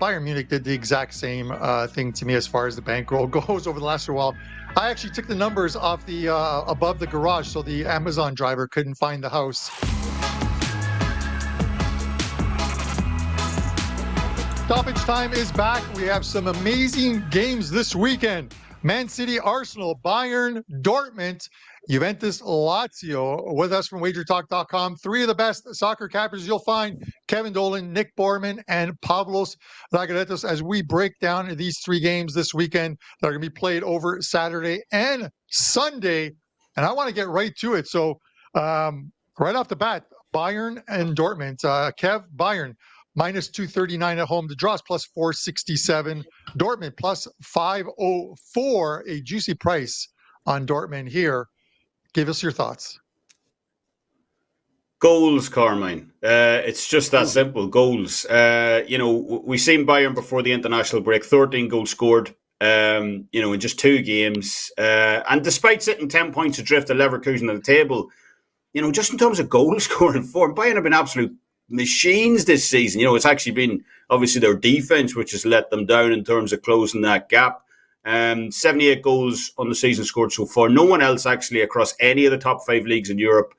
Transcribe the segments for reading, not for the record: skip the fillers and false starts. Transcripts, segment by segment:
Bayern Munich did the exact same thing to me as far as the bankroll goes over the last while. I actually took the numbers off the above the garage so the Amazon driver couldn't find the house. Stoppage time is back. We have some amazing games this weekend. Man City, Arsenal, Bayern, Dortmund, Juventus, Lazio. With us from WagerTalk.com, three of the best soccer cappers you'll find: Kevin Dolan, Nick Borman, and Pavlos Lagaretos, as we break down these three games this weekend that are going to be played over Saturday and Sunday. And I want to get right to it. So right off the bat, Bayern and Dortmund. Kev, Bayern, minus 239 at home. The draws plus 467. Dortmund plus 504. A juicy price on Dortmund here. Give us your thoughts. Goals, Carmine. It's just that simple. Goals. We've seen Bayern before the international break. 13 goals scored. In just two games. And despite sitting 10 points adrift of Leverkusen on the table, just in terms of goal scoring form, Bayern have been absolute machines this season. It's actually been obviously their defense which has let them down in terms of closing that gap. 78 goals on the season scored so far. No one else actually across any of the top 5 leagues in Europe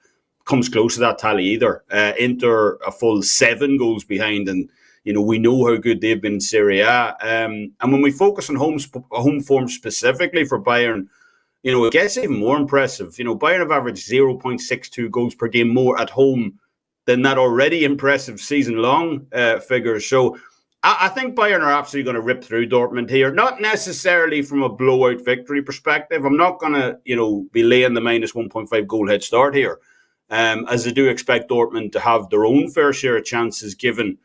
comes close to that tally either. Inter a full 7 goals behind, and we know how good they've been in Serie A. And when we focus on home form specifically for Bayern, it gets even more impressive. Bayern have averaged 0.62 goals per game more at home than that already impressive season-long figure. So I think Bayern are absolutely going to rip through Dortmund here. Not necessarily from a blowout victory perspective. I'm not going to, be laying the minus 1.5 goal head start here, as I do expect Dortmund to have their own fair share of chances given,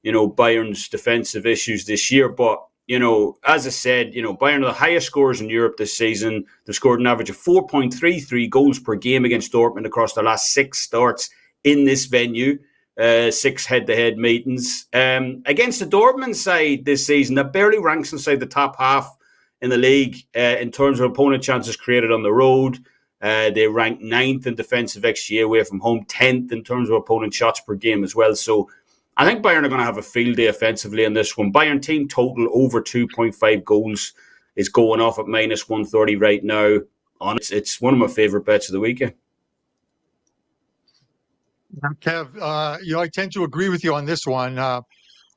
Bayern's defensive issues this year. But, as I said, Bayern are the highest scorers in Europe this season. They've scored an average of 4.33 goals per game against Dortmund across their last 6 starts in this venue, 6 head-to-head meetings. Against the Dortmund side this season, that barely ranks inside the top half in the league in terms of opponent chances created on the road. They rank 9th in defensive XG away from home, 10th in terms of opponent shots per game as well. So I think Bayern are going to have a field day offensively in this one. Bayern team total over 2.5 goals is going off at minus 130 right now. It's one of my favourite bets of the weekend. Kev, I tend to agree with you on this one.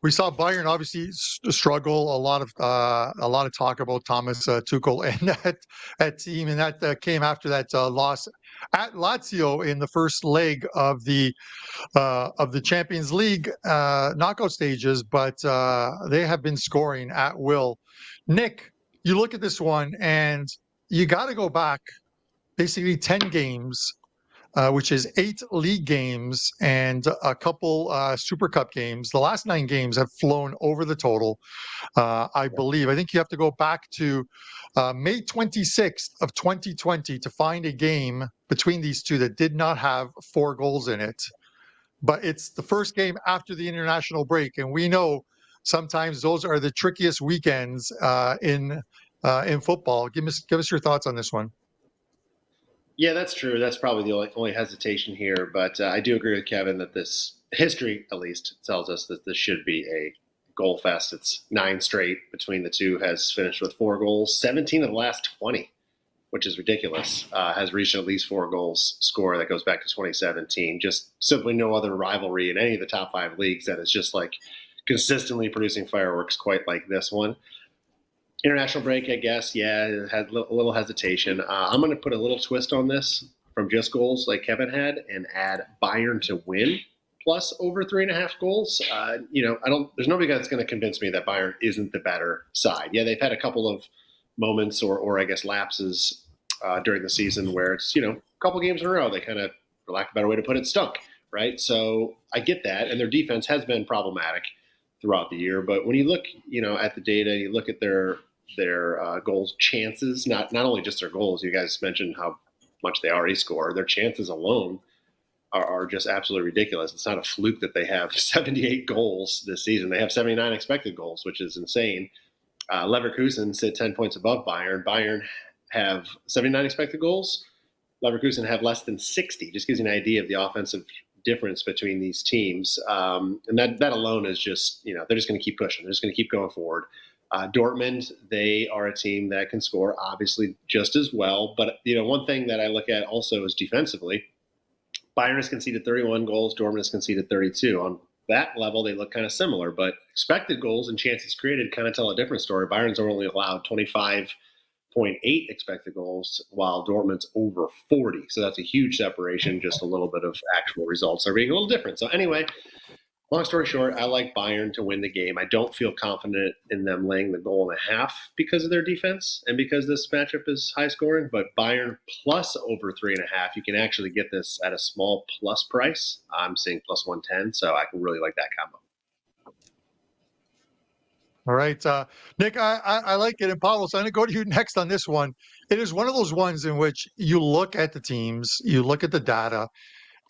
We saw Bayern obviously struggle. A lot of talk about Thomas Tuchel and that team, and that came after that loss at Lazio in the first leg of the Champions League knockout stages. But they have been scoring at will. Nick, you look at this one, and you got to go back basically 10 games. Which is 8 league games and a couple Super Cup games. The last 9 games have flown over the total, I believe. I think you have to go back to May 26th of 2020 to find a game between these two that did not have 4 goals in it. But it's the first game after the international break, and we know sometimes those are the trickiest weekends in football. Give us your thoughts on this one. Yeah, that's true. That's probably the only hesitation here. But I do agree with Kevin that this history, at least, tells us that this should be a goal fest. It's 9 straight between the two, has finished with 4 goals. 17 of the last 20, which is ridiculous, has reached at least 4 goals score. That goes back to 2017. Just simply no other rivalry in any of the top 5 leagues that is just like consistently producing fireworks quite like this one. International break, I guess, yeah, it had a little hestation. I'm going to put a little twist on this from just goals like Kevin had and add Bayern to win plus over 3.5 goals. There's nobody that's going to convince me that Bayern isn't the better side. Yeah, they've had a couple of moments or I guess lapses during the season where it's, a couple games in a row, they kind of, for lack of a better way to put it, stunk, right? So I get that, and their defense has been problematic throughout the year. But when you look, at the data, you look at their goals chances, not only just their goals. You guys mentioned how much they already score. Their chances alone are just absolutely ridiculous. It's not a fluke that they have 78 goals this season. They have 79 expected goals, which is insane. Leverkusen sit 10 points above Bayern. Bayern have 79 expected goals. Leverkusen have less than 60. Just gives you an idea of the offensive difference between these teams. And that alone is just, they're just going to keep pushing. They're just going to keep going forward. Dortmund, they are a team that can score obviously just as well. But, one thing that I look at also is defensively. Bayern has conceded 31 goals. Dortmund has conceded 32. On that level, they look kind of similar. But expected goals and chances created kind of tell a different story. Bayern's only allowed 25.8 expected goals, while Dortmund's over 40. So that's a huge separation. Just a little bit of actual results are being a little different. So anyway, long story short, I like Bayern to win the game. I don't feel confident in them laying the goal and a half because of their defense and because this matchup is high scoring. But Bayern plus over 3.5, you can actually get this at a small plus price. I'm seeing plus 110, so I can really like that combo. All right, Nick, I like it. And Pavlos, I'm going to go to you next on this one. It is one of those ones in which you look at the teams, you look at the data,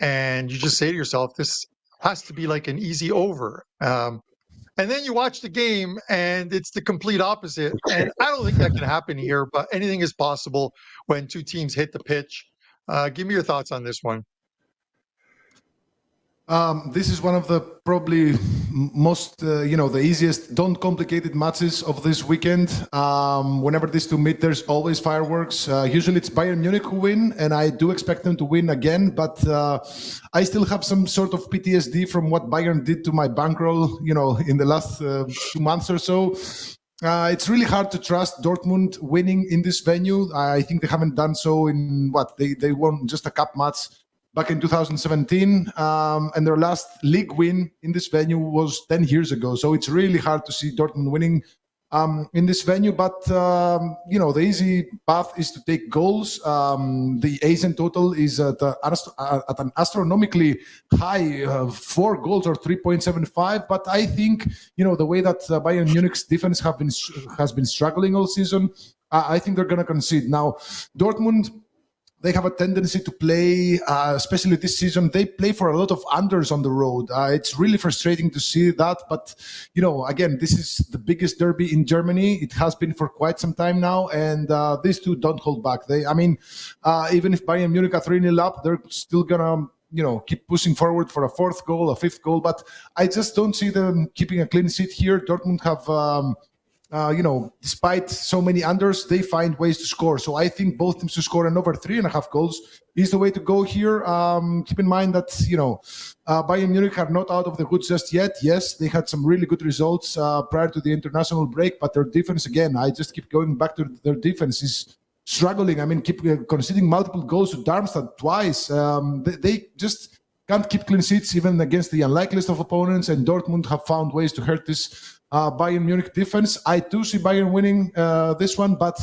and you just say to yourself, this has to be like an easy over. And then you watch the game, and it's the complete opposite. And I don't think that can happen here, but anything is possible when two teams hit the pitch. Give me your thoughts on this one. This is one of the probably most, the easiest, don't complicated matches of this weekend. Whenever these two meet, there's always fireworks. Usually it's Bayern Munich who win, and I do expect them to win again. But I still have some sort of PTSD from what Bayern did to my bankroll, in the last 2 months or so. It's really hard to trust Dortmund winning in this venue. I think they haven't done so in they won just a cup match back in 2017, and their last league win in this venue was 10 years ago. So it's really hard to see Dortmund winning in this venue. But, the easy path is to take goals. The ASIN total is at an astronomically high 4 goals or 3.75. But I think, the way that Bayern Munich's defense has been struggling all season, I think they're going to concede. Now, Dortmund, they have a tendency to play, especially this season, they play for a lot of unders on the road. It's really frustrating to see that. But, again, this is the biggest derby in Germany. It has been for quite some time now. And these two don't hold back. Even if Bayern Munich are 3-0 up, they're still going to keep pushing forward for a 4th goal, a 5th goal. But I just don't see them keeping a clean sheet here. Dortmund have... despite so many unders, they find ways to score. So I think both teams to score and over 3.5 goals is the way to go here. Keep in mind that, Bayern Munich are not out of the woods just yet. Yes, they had some really good results prior to the international break, but their defense, again, I just keep going back to their defense is struggling. I mean, keep conceding multiple goals to Darmstadt twice. They just can't keep clean sheets even against the unlikeliest of opponents, and Dortmund have found ways to hurt this Bayern Munich defense. I do see Bayern winning this one, but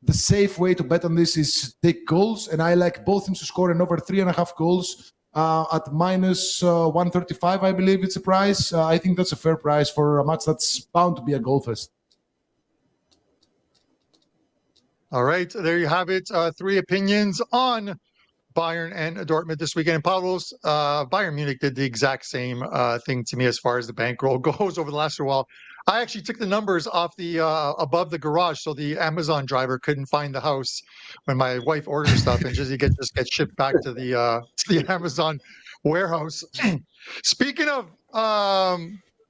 the safe way to bet on this is take goals, and I like both teams to score and over 3.5 goals at minus 135, I believe it's a price. I think that's a fair price for a match that's bound to be a goal fest. All right, there you have it. 3 opinions on Bayern and Dortmund this weekend. And Pavlos, Bayern Munich did the exact same thing to me as far as the bankroll goes over the last while. I actually took the numbers off the above the garage, so the Amazon driver couldn't find the house when my wife orders stuff, and just get shipped back to the Amazon warehouse. Speaking of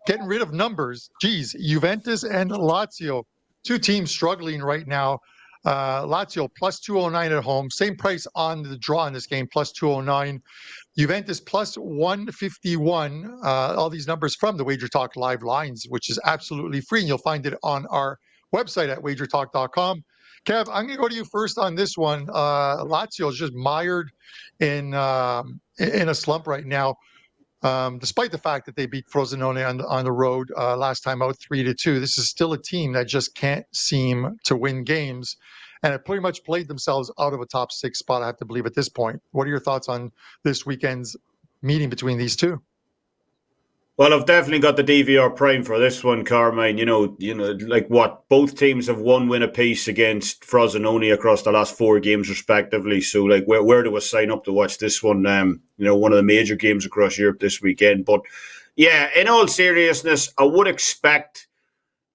getting rid of numbers, geez, Juventus and Lazio, 2 teams struggling right now. Lazio plus 209 at home, same price on the draw in this game, plus 209. Juventus plus 151. All these numbers from the WagerTalk live lines, which is absolutely free, and you'll find it on our website at WagerTalk.com. Kev, I'm going to go to you first on this one. Lazio is just mired in a slump right now. Despite the fact that they beat Frosinone on the road last time out 3-2, this is still a team that just can't seem to win games, and have pretty much played themselves out of a top 6 spot, I have to believe, at this point. What are your thoughts on this weekend's meeting between these two? Well, I've definitely got the DVR Prime for this one, Carmine. Like what? Both teams have 1 win apiece against Frosinone across the last 4 games, respectively. So, like, where do I sign up to watch this one? One of the major games across Europe this weekend. But yeah, in all seriousness, I would expect,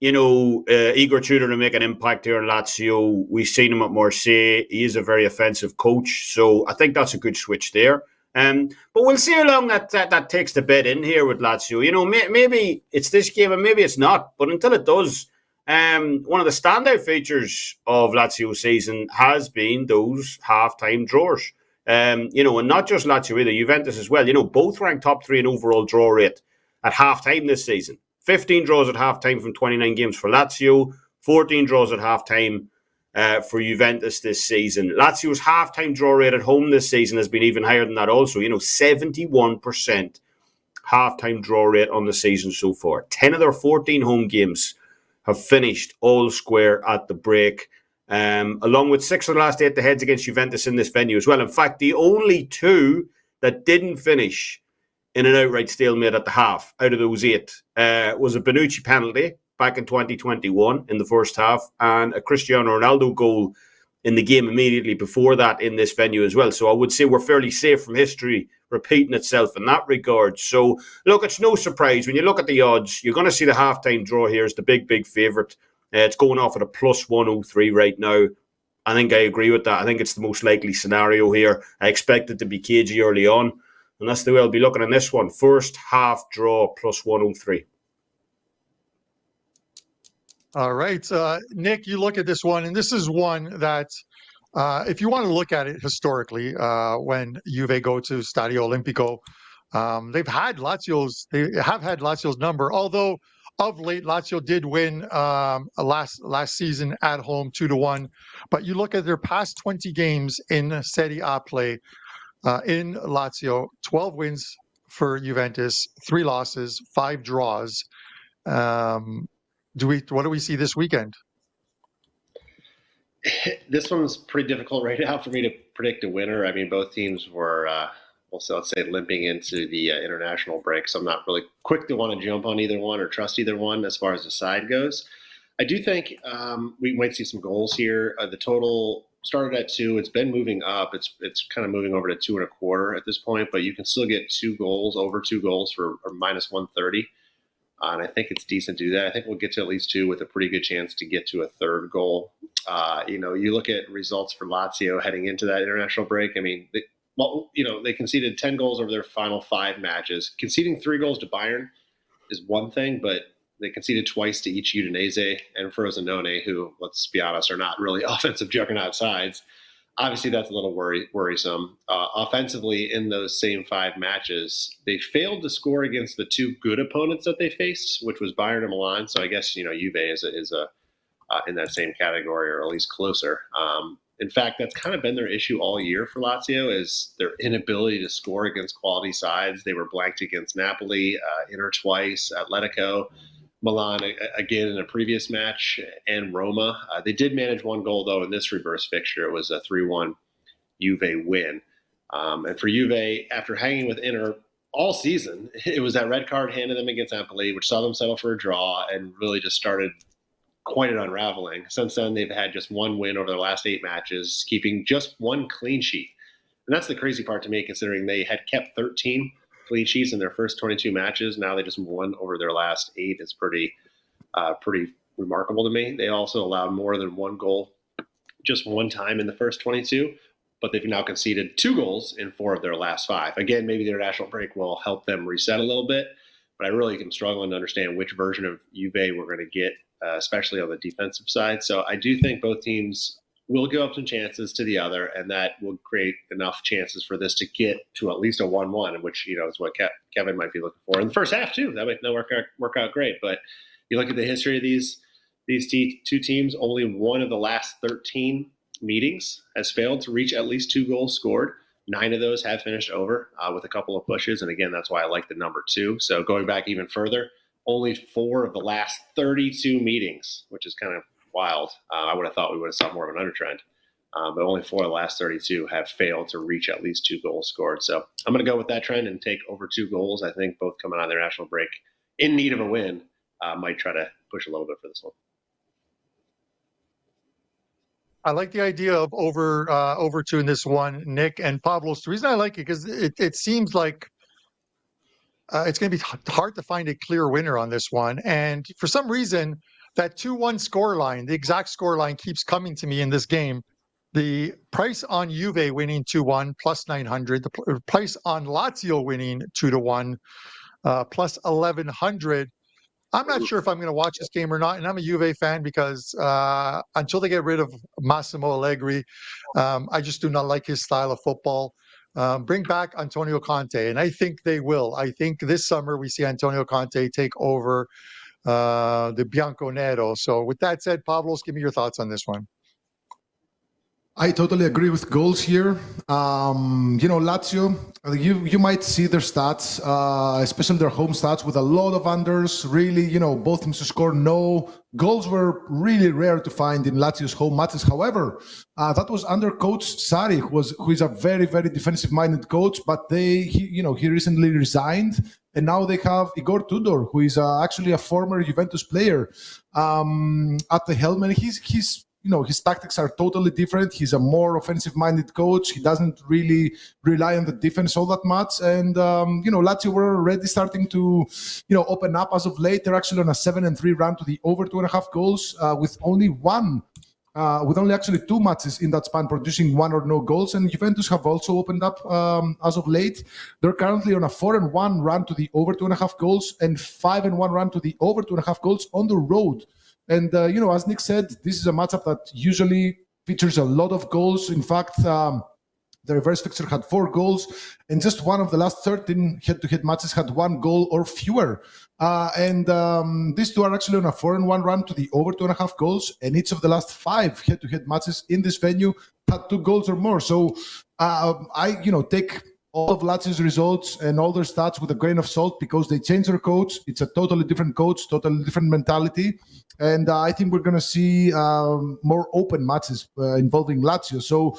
Igor Tudor to make an impact here in Lazio. We've seen him at Marseille. He is a very offensive coach, so I think that's a good switch there. But we'll see how long that takes to bed in here with Lazio. You know, maybe it's this game and maybe it's not. But until it does, one of the standout features of Lazio's season has been those half-time draws. You know, and not just Lazio either, Juventus as well. You know, both ranked top 3 in overall draw rate at half-time this season. 15 draws at half-time from 29 games for Lazio, 14 draws at half-time for Juventus this season. Lazio's half-time draw rate at home this season has been even higher than that also. You know, 71% half-time draw rate on the season so far. 10 of their 14 home games have finished all square at the break, along with 6 of the last 8 heads against Juventus in this venue as well. In fact, the only 2 that didn't finish in an outright stalemate at the half out of those 8 was a Bonucci penalty back in 2021 in the first half and a Cristiano Ronaldo goal in the game immediately before that in this venue as well. So I would say we're fairly safe from history repeating itself in that regard. So, look, it's no surprise. When you look at the odds, you're going to see the halftime draw here is the big favourite. It's going off at a plus 103 right now. I think I agree with that. I think it's the most likely scenario here. I expect it to be cagey early on. And that's the way I'll be looking at this one. First half draw plus 103. All right. Nick, you look at this one, and this is one that if you want to look at it historically, when Juve go to Stadio Olimpico, they have had Lazio's number, although of late Lazio did win last season at home 2-1. But you look at their past 20 games in Serie A play in Lazio, 12 wins for Juventus, 3 losses, 5 draws. What do we see this weekend? This one's pretty difficult right now for me to predict a winner. I mean, both teams were, let's say, limping into the international break, so I'm not really quick to want to jump on either one or trust either one as far as the side goes. I do think we might see some goals here. The total started at 2. It's been moving up. It's kind of moving over to 2.25 at this point, but you can still get 2 goals, over 2 goals for minus 130. And I think it's decent to do that. I think we'll get to at least 2 with a pretty good chance to get to a third goal. You look at results for Lazio heading into that international break. I mean, they conceded 10 goals over their final 5 matches. Conceding 3 goals to Bayern is one thing, but they conceded twice to each Udinese and Frosinone, who, let's be honest, are not really offensive juggernaut sides. Obviously, that's a little worrisome. Offensively, in those same 5 matches, they failed to score against the 2 good opponents that they faced, which was Bayern and Milan. So I guess Juve is in that same category, or at least closer. In fact, that's kind of been their issue all year for Lazio, is their inability to score against quality sides. They were blanked against Napoli, Inter twice, Atletico, Milan again in a previous match, and Roma. They did manage 1 goal, though, in this reverse fixture. It was a 3-1 Juve win. And for Juve, after hanging with Inter all season, it was that red card handed them against Empoli, which saw them settle for a draw and really just started quite an unraveling. Since then, they've had just 1 win over their last 8 matches, keeping just 1 clean sheet. And that's the crazy part to me, considering they had kept 13 clean sheets in their first 22 matches. Now they just won over their last 8. It's pretty remarkable to me. They also allowed more than 1 goal just 1 time in the first 22, but they've now conceded 2 goals in 4 of their last 5. Again, maybe the international break will help them reset a little bit, but I really am struggling to understand which version of Juve we're going to get, especially on the defensive side. So I do think both teams will give up some chances to the other, and that will create enough chances for this to get to at least a 1-1, which is what Kevin might be looking for in the first half too. That might not work out great, but you look at the history of these 2 teams. Only one of the last 13 meetings has failed to reach at least 2 goals scored. 9 of those have finished over with a couple of pushes, and again, that's why I like the number 2. So going back even further, only 4 of the last 32 meetings, which is kind of wild. I would have thought we would have saw more of an undertrend, but only 4 of the last 32 have failed to reach at least 2 goals scored. So I'm going to go with that trend and take over 2 goals. I think both coming out of their national break in need of a win. Might try to push a little bit for this one. I like the idea of over 2 in this one, Nick and Pavlos. The reason I like it because it seems like it's going to be hard to find a clear winner on this one, and for some reason, that 2-1 score line, the exact score line, keeps coming to me in this game. The price on Juve winning 2-1 plus 900. The price on Lazio winning 2-1 plus 1100. I'm not sure if I'm going to watch this game or not, and I'm a Juve fan because until they get rid of Massimo Allegri, I just do not like his style of football. Bring back Antonio Conte, and I think they will. I think this summer we see Antonio Conte take over the Bianconero. So with that said, Pavlos, give me your thoughts on this one. I totally agree with goals here. Lazio, you might see their stats, especially their home stats, with a lot of unders. Really, both teams to score. No goals were really rare to find in Lazio's home matches. However, that was under coach Sarri, who is a very, very defensive-minded coach. But he recently resigned, and now they have Igor Tudor, who is actually a former Juventus player, at the helm, and he's his tactics are totally different. He's a more offensive-minded coach. He doesn't really rely on the defense all that much. And, Lazio were already starting to, open up as of late. They're actually on a 7-3 run to the over 2.5 goals with only actually 2 matches in that span producing 1 or no goals. And Juventus have also opened up as of late. They're currently on a 4-1 run to the over 2.5 goals and 5-1 run to the over 2.5 goals on the road. And, as Nick said, this is a matchup that usually features a lot of goals. In fact, the reverse fixture had 4 goals, and just one of the last 13 head-to-head matches had 1 goal or fewer. These two are actually on a 4-1 run to the over 2.5 goals, and each of the last 5 head-to-head matches in this venue had 2 goals or more. So I take all of Lazio's results and all their stats with a grain of salt because they changed their coach. It's a totally different coach, totally different mentality. And I think we're going to see more open matches involving Lazio. So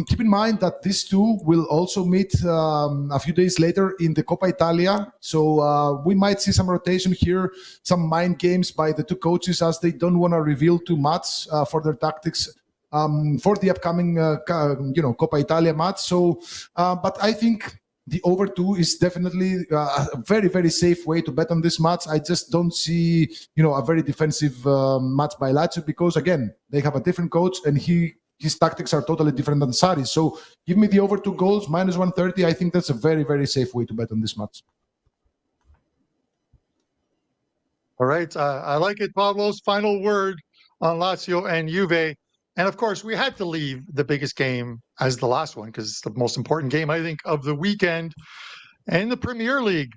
keep in mind that these two will also meet a few days later in the Coppa Italia. So we might see some rotation here, some mind games by the two coaches as they don't want to reveal too much for their tactics for the upcoming Coppa Italia match. So, but I think the over 2 is definitely a very, very safe way to bet on this match. I just don't see, a very defensive match by Lazio because, again, they have a different coach and his tactics are totally different than Sarri's. So give me the over 2 goals, minus 130. I think that's a very, very safe way to bet on this match. All right. I like it, Pavlos. Final word on Lazio and Juve. And of course, we had to leave the biggest game as the last one because it's the most important game, I think, of the weekend. And the Premier League,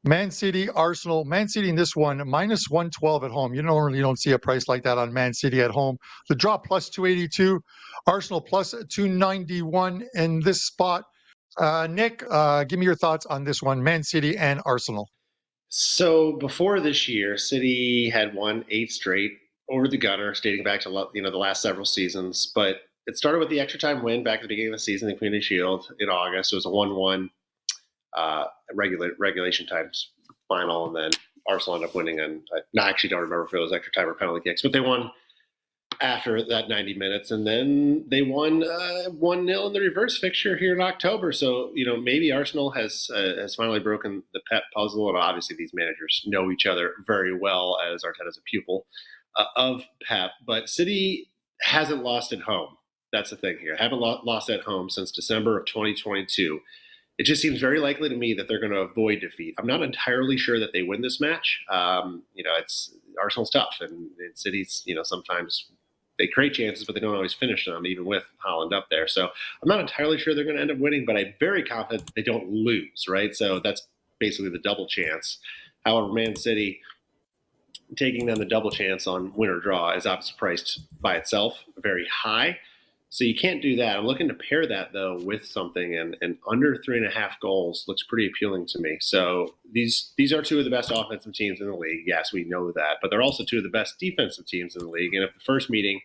Man City, Arsenal. Man City in this one, minus 112 at home. You normally don't see a price like that on Man City at home. The draw plus 282, Arsenal plus 291 in this spot. Nick, give me your thoughts on this one, Man City and Arsenal. So before this year, City had won 8 straight over the gutter, dating back to the last several seasons. But it started with the extra time win back at the beginning of the season, the Community Shield in August. It was a 1-1 regulation times final, and then Arsenal ended up winning. And I actually don't remember if it was extra time or penalty kicks, but they won after that 90 minutes, and then they won 1-0 in the reverse fixture here in October. So maybe Arsenal has finally broken the Pep puzzle, and obviously these managers know each other very well, as Arteta's a pupil of Pep. But City hasn't lost at home. That's the thing here. Haven't lost at home since December of 2022. It just seems very likely to me that they're going to avoid defeat. I'm not entirely sure that they win this match. It's Arsenal's tough, and City's sometimes they create chances, but they don't always finish them, even with Haaland up there. So I'm not entirely sure they're going to end up winning, but I'm very confident that they don't lose, right? So that's basically the double chance. However, Man City taking them the double chance on win or draw is obviously priced by itself very high. So you can't do that. I'm looking to pair that, though, with something, and under 3.5 goals looks pretty appealing to me. So these are two of the best offensive teams in the league. Yes, we know that. But they're also two of the best defensive teams in the league. And if the first meeting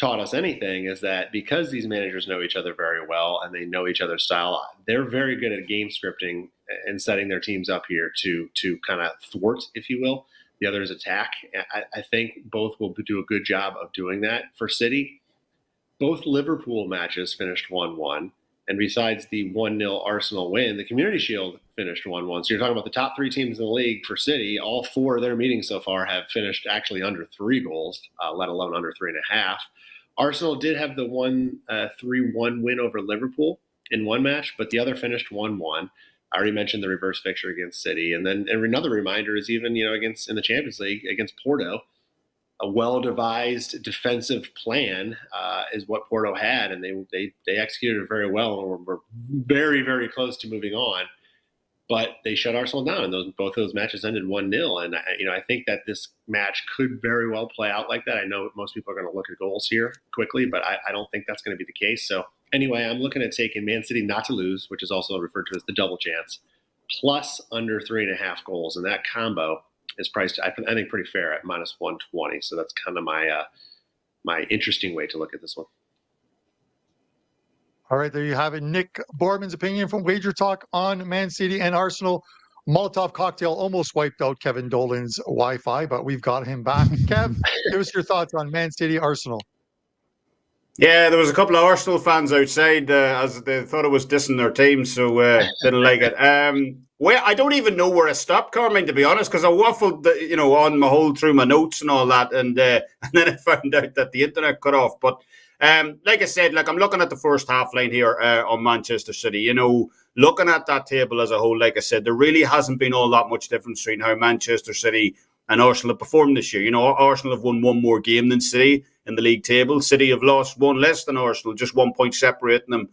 taught us anything, is that because these managers know each other very well and they know each other's style, they're very good at game scripting and setting their teams up here to kind of thwart, if you will, the other's attack. I think both will do a good job of doing that. For City, both Liverpool matches finished 1-1. And besides the 1-0 Arsenal win, the Community Shield finished 1-1. So you're talking about the top 3 teams in the league for City. All 4 of their meetings so far have finished actually under 3 goals, let alone under 3.5. Arsenal did have the 3-1 win over Liverpool in one match, but the other finished 1-1. I already mentioned the reverse fixture against City. And then another reminder is even, against in the Champions League against Porto, a well-devised defensive plan is what Porto had, and they executed it very well and were very, very close to moving on. But they shut Arsenal down, and both those matches ended 1-0. And I think that this match could very well play out like that. I know most people are going to look at goals here quickly, but I don't think that's going to be the case. So anyway, I'm looking at taking Man City not to lose, which is also referred to as the double chance, plus under 3.5 goals, and that combo is priced, I think, pretty fair at minus 120. So that's kind of my interesting way to look at this one. All right, there you have it. Nick Borman's opinion from WagerTalk on Man City and Arsenal. Molotov cocktail almost wiped out Kevin Dolan's Wi-Fi, but we've got him back. Kev, give us your thoughts on Man City, Arsenal. Yeah, there was a couple of Arsenal fans outside as they thought it was dissing their team, so didn't like it. Well, I don't even know where I stopped, Carmine, to be honest, because I waffled, on my whole through my notes and all that, and then I found out that the internet cut off. But like I said, I'm looking at the first half line here on Manchester City. Looking at that table as a whole, like I said, there really hasn't been all that much difference between how Manchester City and Arsenal have performed this year. Arsenal have won one more game than City in the league table. City have lost one less than Arsenal, just 1 point separating them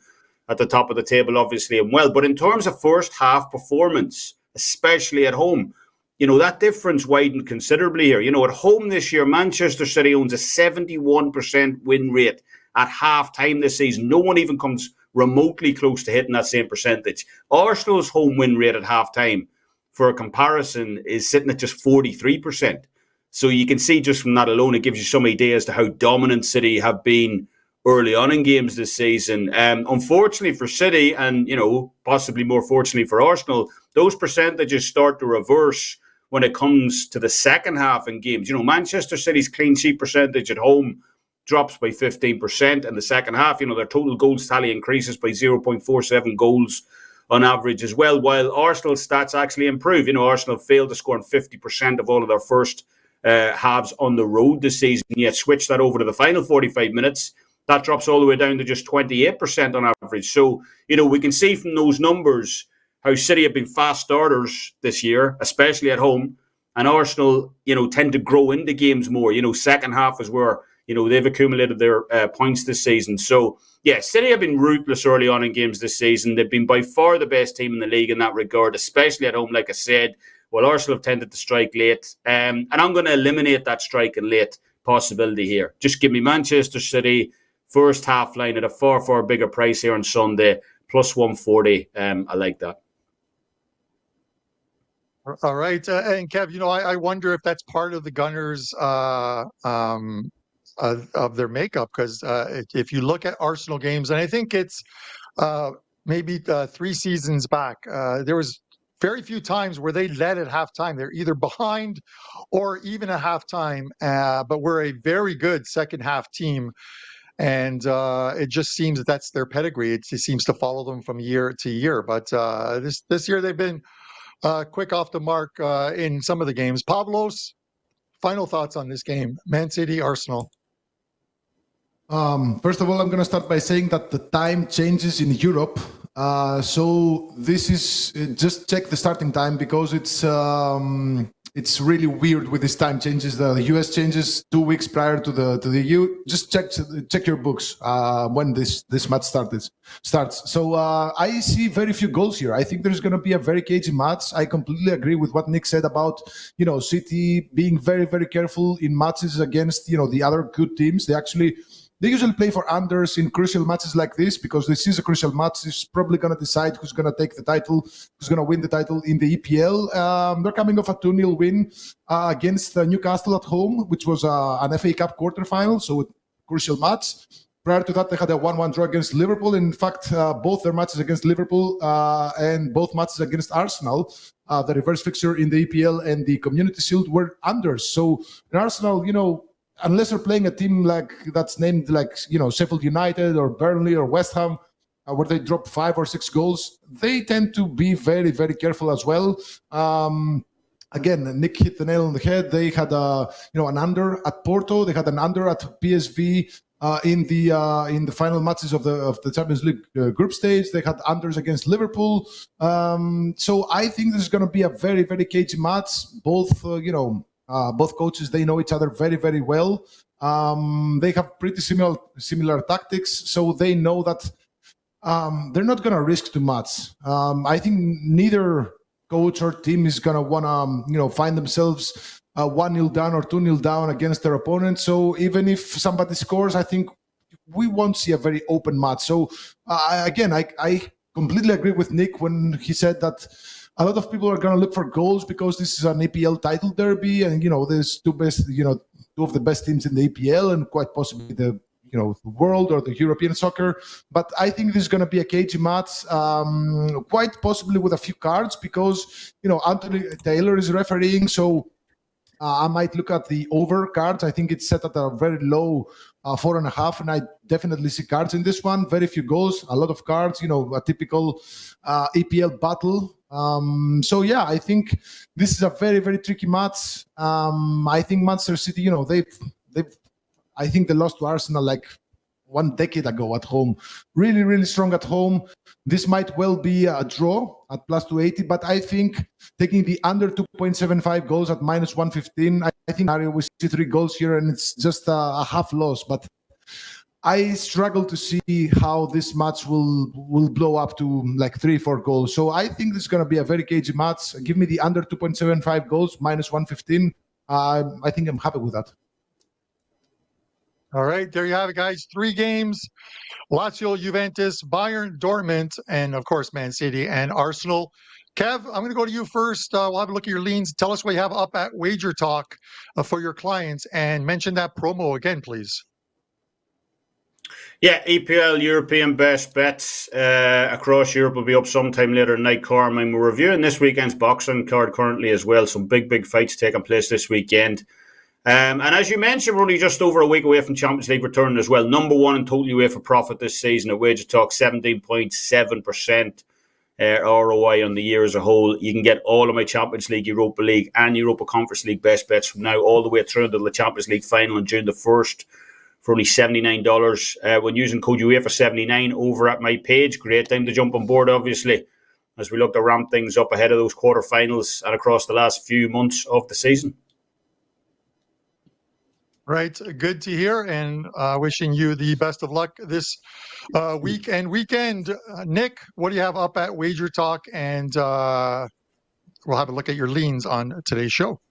at the top of the table, obviously, and well. But in terms of first half performance, especially at home, that difference widened considerably here. At home this year, Manchester City owns a 71% win rate at half-time this season. No one even comes remotely close to hitting that same percentage. Arsenal's home win rate at half-time, for a comparison, is sitting at just 43%. So you can see just from that alone, it gives you some idea as to how dominant City have been early on in games this season. Unfortunately for City, and possibly more fortunately for Arsenal, those percentages start to reverse when it comes to the second half in games. Manchester City's clean sheet percentage at home drops by 15% in the second half. Their total goals tally increases by 0.47 goals on average as well, while Arsenal's stats actually improve. Arsenal failed to score in 50% of all of their first halves on the road this season, yet switch that over to the final 45 minutes. That drops all the way down to just 28% on average. So, we can see from those numbers how City have been fast starters this year, especially at home, and Arsenal, tend to grow into games more. Second half is where, they've accumulated their points this season. So, yeah, City have been ruthless early on in games this season. They've been by far the best team in the league in that regard, especially at home, like I said. Well, Arsenal have tended to strike late. And I'm going to eliminate that striking late possibility here. Just give me Manchester City first half line at a far, far bigger price here on Sunday, plus 140. I like that. All right. And Kev, I wonder if that's part of the Gunners' of their makeup, because if you look at Arsenal games, and I think it's maybe 3 seasons back, there was very few times where they led at halftime. They're either behind or even at halftime, but we're a very good second half team. And it just seems that that's their pedigree. It seems to follow them from year to year. But this year they've been quick off the mark in some of the games. Pavlos, final thoughts on this game, Man City, Arsenal. First of all, I'm going to start by saying that the time changes in Europe. So this is just check the starting time, because it's really weird with these time changes. The US changes 2 weeks prior to the EU. Just check your books when this match starts. So I see very few goals here. I think there's going to be a very cagey match. I completely agree with what Nick said about City being very, very careful in matches against the other good teams. They usually play for unders in crucial matches like this, because this is a crucial match. It's probably going to decide who's going to take the title, who's going to win the title in the EPL. They're coming off a 2-0 win against Newcastle at home, which was an FA Cup quarterfinal, so a crucial match. Prior to that, they had a 1-1 draw against Liverpool. In fact, both their matches against Liverpool and both matches against Arsenal, the reverse fixture in the EPL and the Community Shield, were unders. So in Arsenal, unless you're playing a team that's named Sheffield United or Burnley or West Ham, where they drop 5 or 6 goals, they tend to be very, very careful as well. Again, Nick hit the nail on the head. They had an under at Porto. They had an under at PSV in the final matches of the Champions League group stage. They had unders against Liverpool. So I think this is going to be a very, very cagey match. Both coaches, they know each other very, very well. They have pretty similar tactics, so they know that they're not going to risk too much. I think neither coach or team is going to want to find themselves 1-0 down or 2-0 down against their opponent. So even if somebody scores, I think we won't see a very open match. So I completely agree with Nick when he said that a lot of people are going to look for goals because this is an EPL title derby, and there's two of the best teams in the EPL and quite possibly the world or the European soccer. But I think this is going to be a cagey match, quite possibly with a few cards because Anthony Taylor is refereeing, so I might look at the over cards. I think it's set at a very low 4.5, and I definitely see cards in this one. Very few goals, a lot of cards. A typical EPL battle. So yeah, I think this is a very, very tricky match. I think Manchester City, I think they lost to Arsenal like 1 decade ago at home. Really, really strong at home. This might well be a draw at plus 280, but I think taking the under 2.75 goals at minus 115, I think we see 3 goals here, and it's just a half loss. But I struggle to see how this match will blow up to like 3-4 goals. So I think this is going to be a very cagey match. Give me the under 2.75 goals, minus 115. I think I'm happy with that. All right, there you have it, guys. 3 games: Lazio, Juventus, Bayern, Dortmund, and of course, Man City and Arsenal. Kev, I'm going to go to you first. We'll have a look at your leans. Tell us what you have up at WagerTalk for your clients, and mention that promo again, please. Yeah, EPL European best bets across Europe will be up sometime later tonight. Carmine, we're reviewing this weekend's boxing card currently as well. Some big fights taking place this weekend. And as you mentioned, we're only just over a week away from Champions League returning as well. Number 1 in total UEFA profit this season at WagerTalk, 17.7% ROI on the year as a whole. You can get all of my Champions League, Europa League and Europa Conference League best bets from now all the way through to the Champions League final on June the 1st for only $79 when using code UEFA79 over at my page. Great time to jump on board, obviously, as we look to ramp things up ahead of those quarterfinals and across the last few months of the season. Right. Good to hear, and wishing you the best of luck this week and weekend. Nick, what do you have up at WagerTalk? And we'll have a look at your leans on today's show.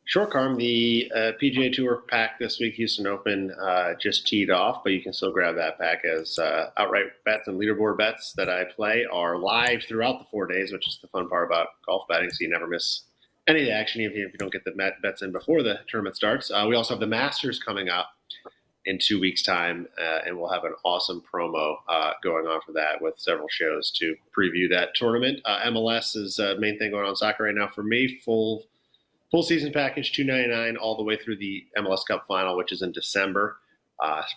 Sure, Carm. The PGA Tour pack this week, Houston Open, just teed off, but you can still grab that pack as outright bets and leaderboard bets that I play are live throughout the 4 days, which is the fun part about golf betting, so you never miss any of the action, even if you don't get the bets in before the tournament starts. We also have the Masters coming up in 2 weeks' time, and we'll have an awesome promo going on for that with several shows to preview that tournament. MLS is the main thing going on in soccer right now for me. Full season package, $299 all the way through the MLS Cup final, which is in December.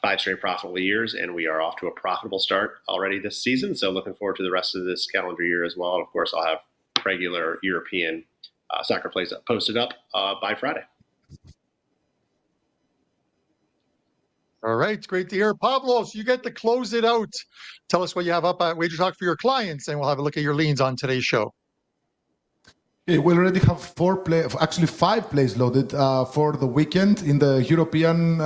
5 straight profitable years, and we are off to a profitable start already this season. So looking forward to the rest of this calendar year as well. And of course, I'll have regular European soccer plays posted up by Friday. All right, great to hear. Pavlos, you get to close it out. Tell us what you have up at WagerTalk for your clients, and we'll have a look at your leans on today's show. Okay, we already have 5 plays loaded for the weekend in the European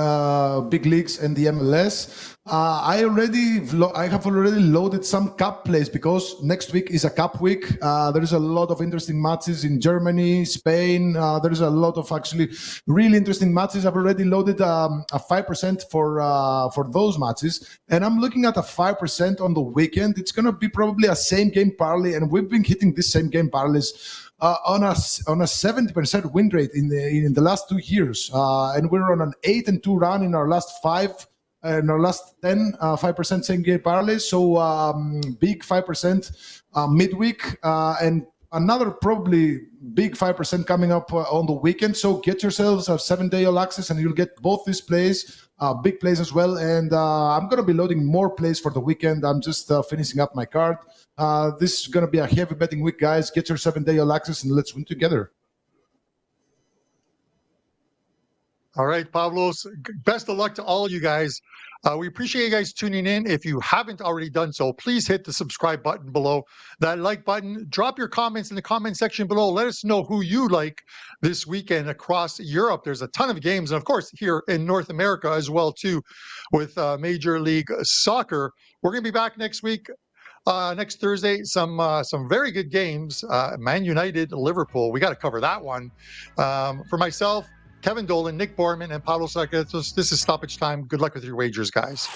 big leagues and the MLS. I have already loaded some cup plays because next week is a cup week. There is a lot of interesting matches in Germany, Spain. There is a lot of actually really interesting matches. I've already loaded a 5% for those matches, and I'm looking at a 5% on the weekend. It's going to be probably a same game parlay, and we've been hitting this same game parlays on a 70% win rate in the last 2 years, and we're on an 8-2 run in our last 5. In our last 5% same game parlays. So big 5% midweek, and another probably big 5% coming up on the weekend. So get yourselves a 7-day all access, and you'll get both these plays, big plays as well. And I'm going to be loading more plays for the weekend. I'm just finishing up my card. This is going to be a heavy betting week, guys. Get your 7-day all access, and let's win together. All right, Pavlos, best of luck to all you guys. We appreciate you guys tuning in. If you haven't already done so, please hit the subscribe button below, that like button. Drop your comments in the comment section below. Let us know who you like this weekend across Europe. There's a ton of games, and of course here in North America as well too, with Major League Soccer. We're going to be back next week. Next Thursday, some very good games. Man United, Liverpool. We got to cover that one. For myself, Kevin Dolan, Nick Borman, and Pablo Sargatos, this is Stoppage Time. Good luck with your wagers, guys.